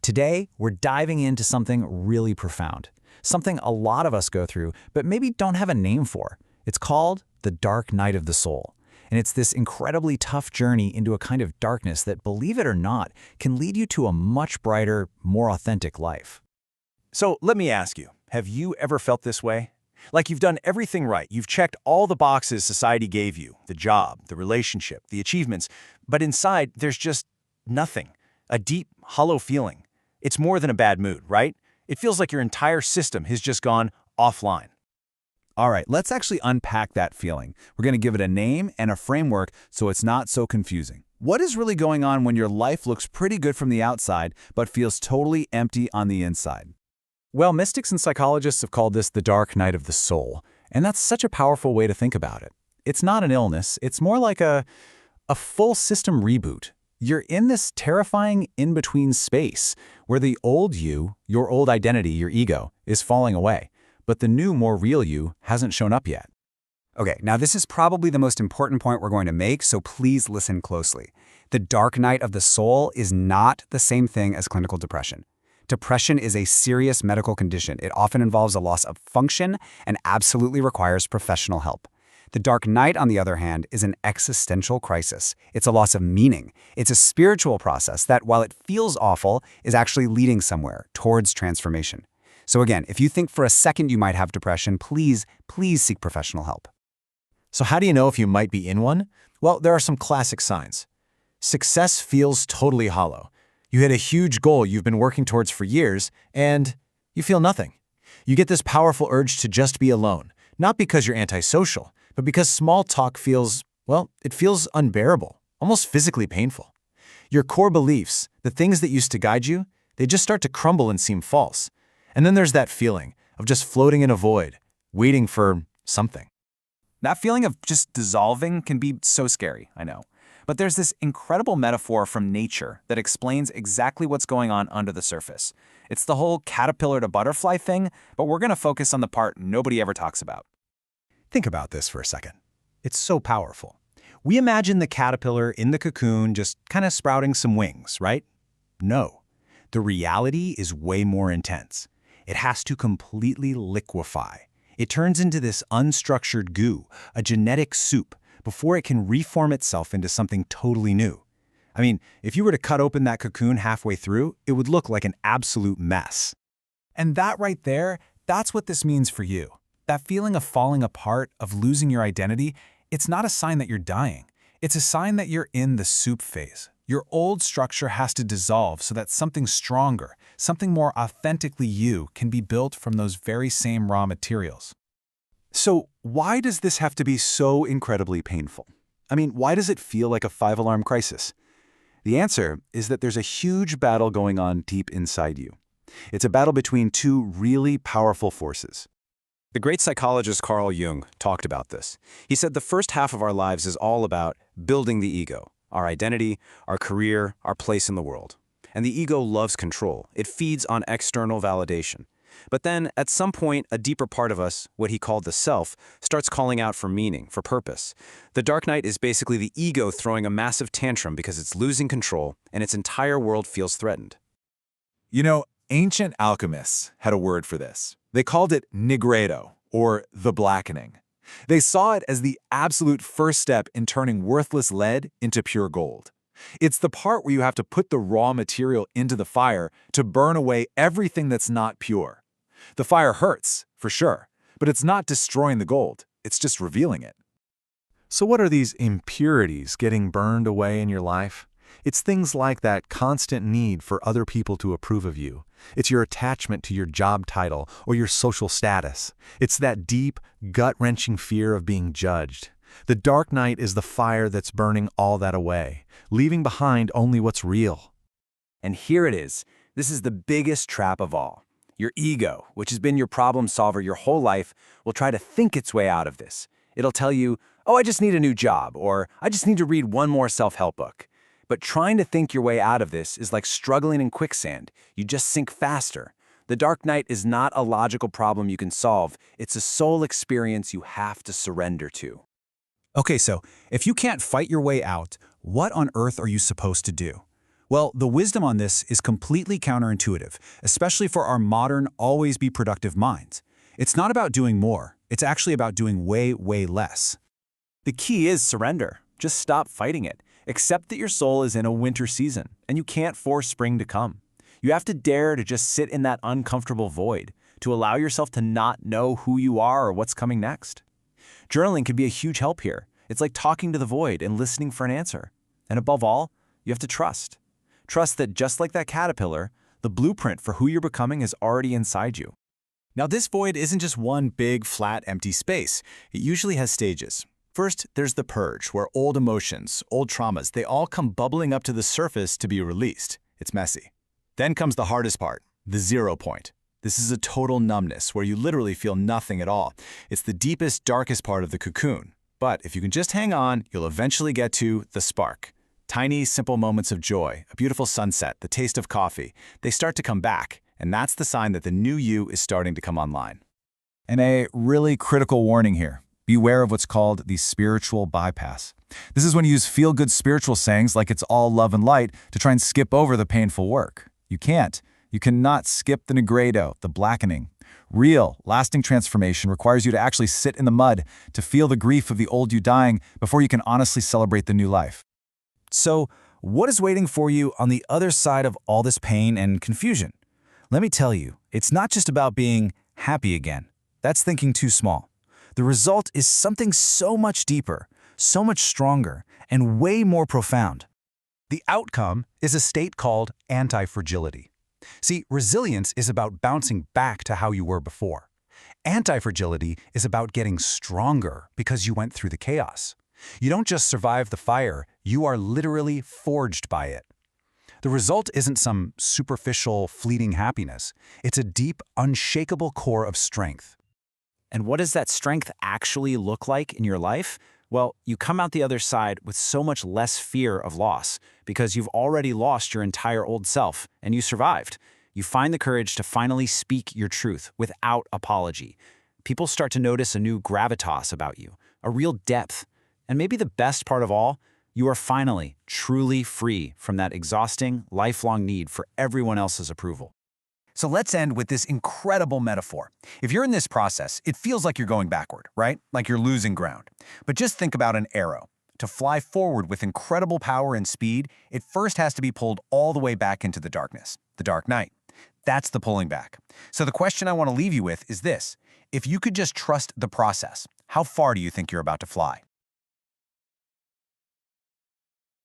Today, we're diving into something really profound, something a lot of us go through, but maybe don't have a name for. It's called the dark night of the soul. And it's this incredibly tough journey into a kind of darkness that, believe it or not, can lead you to a much brighter, more authentic life. So let me ask you, have you ever felt this way? Like you've done everything right, you've checked all the boxes society gave you, the job, the relationship, the achievements, but inside there's just nothing, a deep, hollow feeling. It's more than a bad mood, right? It feels like your entire system has just gone offline. All right, let's actually unpack that feeling. We're going to give it a name and a framework so it's not so confusing. What is really going on when your life looks pretty good from the outside but feels totally empty on the inside? Well, mystics and psychologists have called this the dark night of the soul, and that's such a powerful way to think about it. It's not an illness, it's more like a full system reboot. You're in this terrifying in-between space where the old you, your old identity, your ego, is falling away, but the new, more real you hasn't shown up yet. Okay, now this is probably the most important point we're going to make, so please listen closely. The dark night of the soul is not the same thing as clinical depression. Depression is a serious medical condition. It often involves a loss of function and absolutely requires professional help. The dark night, on the other hand, is an existential crisis. It's a loss of meaning. It's a spiritual process that, while it feels awful, is actually leading somewhere towards transformation. So again, if you think for a second you might have depression, please seek professional help. So how do you know if you might be in one? Well, there are some classic signs. Success feels totally hollow. You hit a huge goal you've been working towards for years, and you feel nothing. You get this powerful urge to just be alone, not because you're antisocial, but because small talk feels, well, it feels unbearable, almost physically painful. Your core beliefs, the things that used to guide you, they just start to crumble and seem false. And then there's that feeling of just floating in a void, waiting for something. That feeling of just dissolving can be so scary, I know. But there's this incredible metaphor from nature that explains exactly what's going on under the surface. It's the whole caterpillar to butterfly thing, but we're going to focus on the part nobody ever talks about. Think about this for a second. It's so powerful. We imagine the caterpillar in the cocoon just kind of sprouting some wings, right? No. The reality is way more intense. It has to completely liquefy. It turns into this unstructured goo, a genetic soup, before it can reform itself into something totally new. I mean, if you were to cut open that cocoon halfway through, it would look like an absolute mess. And that right there, that's what this means for you. That feeling of falling apart, of losing your identity, it's not a sign that you're dying. It's a sign that you're in the soup phase. Your old structure has to dissolve so that something stronger, something more authentically you, can be built from those very same raw materials. So why does this have to be so incredibly painful? I mean, why does it feel like a five-alarm crisis? The answer is that there's a huge battle going on deep inside you. It's a battle between two really powerful forces. The great psychologist Carl Jung talked about this. He said the first half of our lives is all about building the ego, our identity, our career, our place in the world. And the ego loves control. It feeds on external validation. But then, at some point, a deeper part of us, what he called the self, starts calling out for meaning, for purpose. The dark night is basically the ego throwing a massive tantrum because it's losing control and its entire world feels threatened. You know, ancient alchemists had a word for this. They called it nigredo, or the blackening. They saw it as the absolute first step in turning worthless lead into pure gold. It's the part where you have to put the raw material into the fire to burn away everything that's not pure. The fire hurts, for sure, but it's not destroying the gold, it's just revealing it. So what are these impurities getting burned away in your life? It's things like that constant need for other people to approve of you. It's your attachment to your job title or your social status. It's that deep, gut-wrenching fear of being judged. The dark night is the fire that's burning all that away, leaving behind only what's real. And here it is. This is the biggest trap of all. Your ego, which has been your problem solver your whole life, will try to think its way out of this. It'll tell you, oh, I just need a new job, or I just need to read one more self-help book. But trying to think your way out of this is like struggling in quicksand. You just sink faster. The dark night is not a logical problem you can solve. It's a soul experience you have to surrender to. Okay, so if you can't fight your way out, what on earth are you supposed to do? Well, the wisdom on this is completely counterintuitive, especially for our modern, always be productive minds. It's not about doing more. It's actually about doing way, way less. The key is surrender. Just stop fighting it. Accept that your soul is in a winter season, and you can't force spring to come. You have to dare to just sit in that uncomfortable void, to allow yourself to not know who you are or what's coming next. Journaling can be a huge help here. It's like talking to the void and listening for an answer. And above all, you have to trust. Trust that just like that caterpillar, the blueprint for who you're becoming is already inside you. Now, this void isn't just one big, flat, empty space. It usually has stages. First, there's the purge, where old emotions, old traumas, they all come bubbling up to the surface to be released. It's messy. Then comes the hardest part, the 0 point. This is a total numbness, where you literally feel nothing at all. It's the deepest, darkest part of the cocoon. But if you can just hang on, you'll eventually get to the spark. Tiny, simple moments of joy, a beautiful sunset, the taste of coffee, they start to come back, and that's the sign that the new you is starting to come online. And a really critical warning here. Beware of what's called the spiritual bypass. This is when you use feel-good spiritual sayings like it's all love and light to try and skip over the painful work. You can't. You cannot skip the nigredo, the blackening. Real, lasting transformation requires you to actually sit in the mud, to feel the grief of the old you dying before you can honestly celebrate the new life. So, what is waiting for you on the other side of all this pain and confusion? Let me tell you, it's not just about being happy again. That's thinking too small. The result is something so much deeper, so much stronger, and way more profound. The outcome is a state called anti-fragility. See, resilience is about bouncing back to how you were before. Anti-fragility is about getting stronger because you went through the chaos. You don't just survive the fire, you are literally forged by it. The result isn't some superficial, fleeting happiness. It's a deep, unshakable core of strength. And what does that strength actually look like in your life? Well, you come out the other side with so much less fear of loss because you've already lost your entire old self and you survived. You find the courage to finally speak your truth without apology. People start to notice a new gravitas about you, a real depth. And maybe the best part of all, you are finally, truly free from that exhausting, lifelong need for everyone else's approval. So let's end with this incredible metaphor. If you're in this process, it feels like you're going backward, right? Like you're losing ground. But just think about an arrow. To fly forward with incredible power and speed, it first has to be pulled all the way back into the darkness, the dark night. That's the pulling back. So the question I want to leave you with is this. If you could just trust the process, how far do you think you're about to fly?